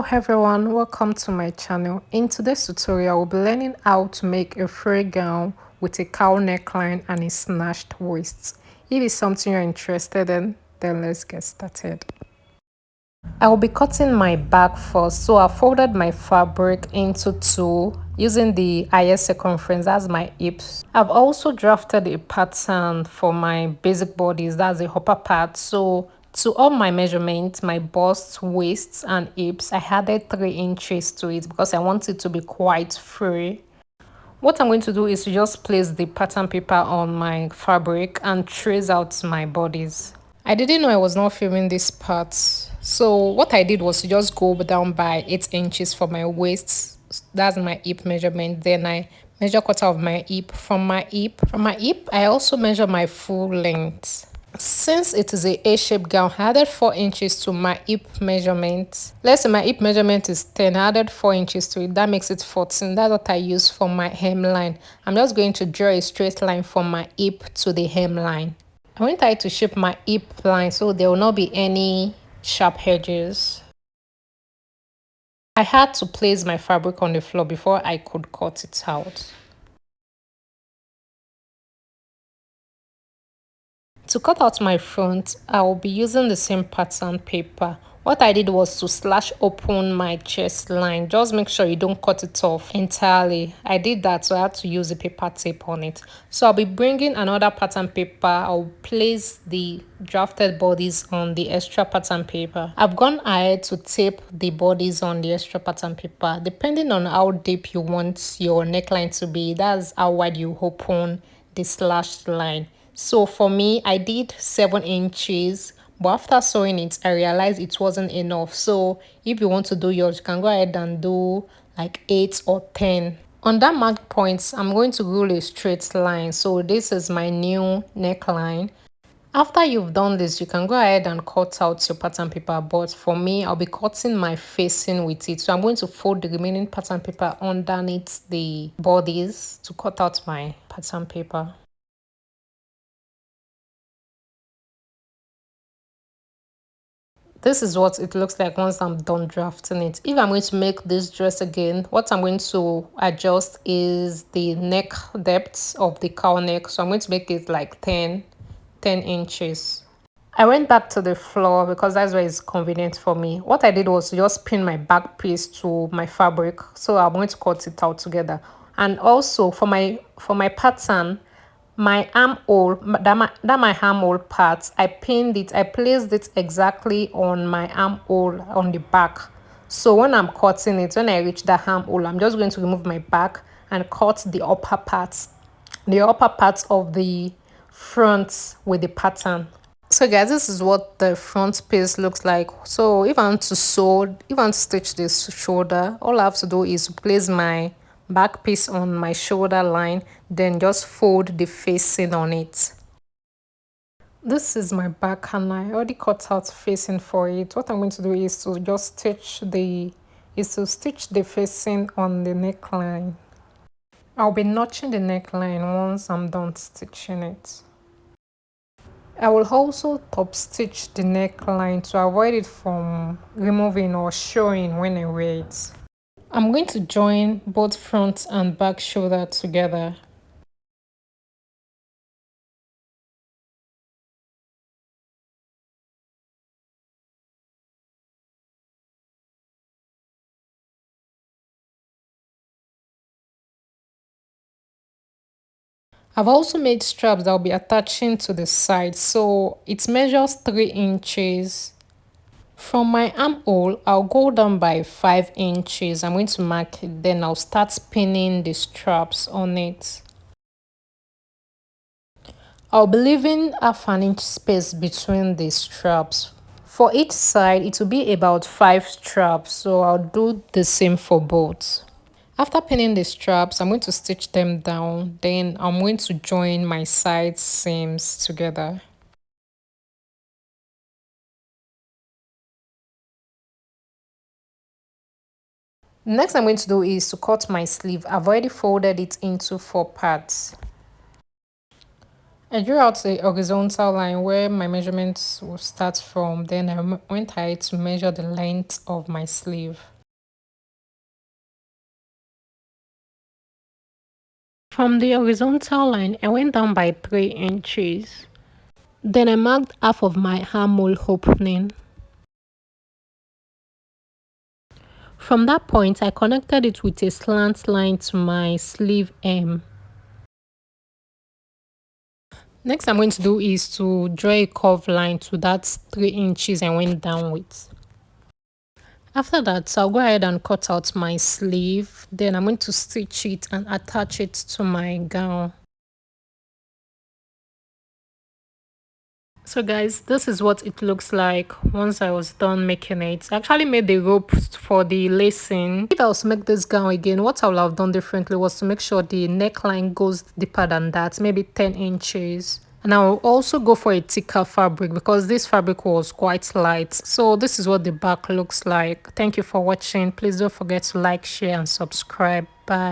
Hello everyone, welcome to my channel. In today's tutorial, we'll be learning how to make a free gown with a cowl neckline and a snatched waist. If it's something you're interested in, then let's get started. I will be cutting my back first, so I folded my fabric into two using the highest circumference, that's my hips. I've also drafted a pattern for my basic bodies, that's the upper part. So to all my measurements, my bust, waist and hips, I added 3 inches to it because I want it to be quite free. What I'm going to do is to just place the pattern paper on my fabric and trace out my bodies. I didn't know I was not filming this part. So what I did was to just go down by 8 inches for my waist. That's my hip measurement. Then I measure quarter of my hip. From my hip, I also measure my full length. Since it is a A-shaped gown, I added 4 inches to my hip measurement. Let's say my hip measurement is 10. I added 4 inches to it. That makes it 14. That's what I use for my hemline. I'm just going to draw a straight line from my hip to the hemline. I want it to shape my hip line so there will not be any sharp edges. I had to place my fabric on the floor before I could cut it out. To cut out my front, I will be using the same pattern paper. What I did was to slash open my chest line. Just make sure you don't cut it off entirely. I did that, so I had to use a paper tape on it. So I'll be bringing another pattern paper. I'll place the drafted bodies on the extra pattern paper. I've gone ahead to tape the bodies on the extra pattern paper. Depending on how deep you want your neckline to be, that's how wide you open the slashed line. So for me, I did 7 inches, but after sewing it, I realized it wasn't enough. So if you want to do yours, you can go ahead and do like 8 or 10. On that marked points, I'm going to rule a straight line. So this is my new neckline. After you've done this, you can go ahead and cut out your pattern paper, but for me, I'll be cutting my facing with it. So I'm going to fold the remaining pattern paper underneath the bodies to cut out my pattern paper. This is what it looks like once I'm done drafting it. If I'm going to make this dress again, what I'm going to adjust is the neck depth of the cowl neck. So I'm going to make it like 10 inches. I went back to the floor because that's where it's convenient for me. What I did was to just pin my back piece to my fabric. So I'm going to cut it out together. And also for my pattern, my armhole, my armhole part, I pinned it, I placed it exactly on my armhole on the back. So when I'm cutting it, when I reach the armhole, I'm just going to remove my back and cut the upper parts of the front with the pattern. So guys, this is what the front piece looks like. So if I want to stitch this shoulder, all I have to do is place my back piece on my shoulder line, then just fold the facing on it. This is my back and I already cut out facing for it. What I'm going to do is to just stitch the facing on the neckline. I'll be notching the neckline once I'm done stitching it. I will also top stitch the neckline to avoid it from removing or showing when I wear it. I'm going to join both front and back shoulder together. I've also made straps that will be attaching to the side, so it measures 3 inches. From my armhole, I'll go down by 5 inches. I'm going to mark it, then I'll start pinning the straps on it. I'll be leaving half an inch space between the straps. For each side, it will be about 5 straps, so I'll do the same for both. After pinning the straps, I'm going to stitch them down. Then I'm going to join my side seams together. Next I'm going to do is to cut my sleeve. I've already folded it into 4 parts. I drew out a horizontal line where my measurements will start from. Then I went ahead to measure the length of my sleeve. From the horizontal line, I went down by 3 inches. Then I marked half of my armhole opening. From that point, I connected it with a slant line to my sleeve hem. Next I'm going to do is to draw a curved line to that 3 inches I went down with. After that, I'll go ahead and cut out my sleeve. Then I'm going to stitch it and attach it to my gown. So guys, this is what it looks like once I was done making it. I actually made the rope for the lacing. If I was to make this gown again, what I would have done differently was to make sure the neckline goes deeper than that, maybe 10 inches. And I will also go for a thicker fabric because this fabric was quite light. So this is what the back looks like. Thank you for watching. Please don't forget to like, share and subscribe. Bye.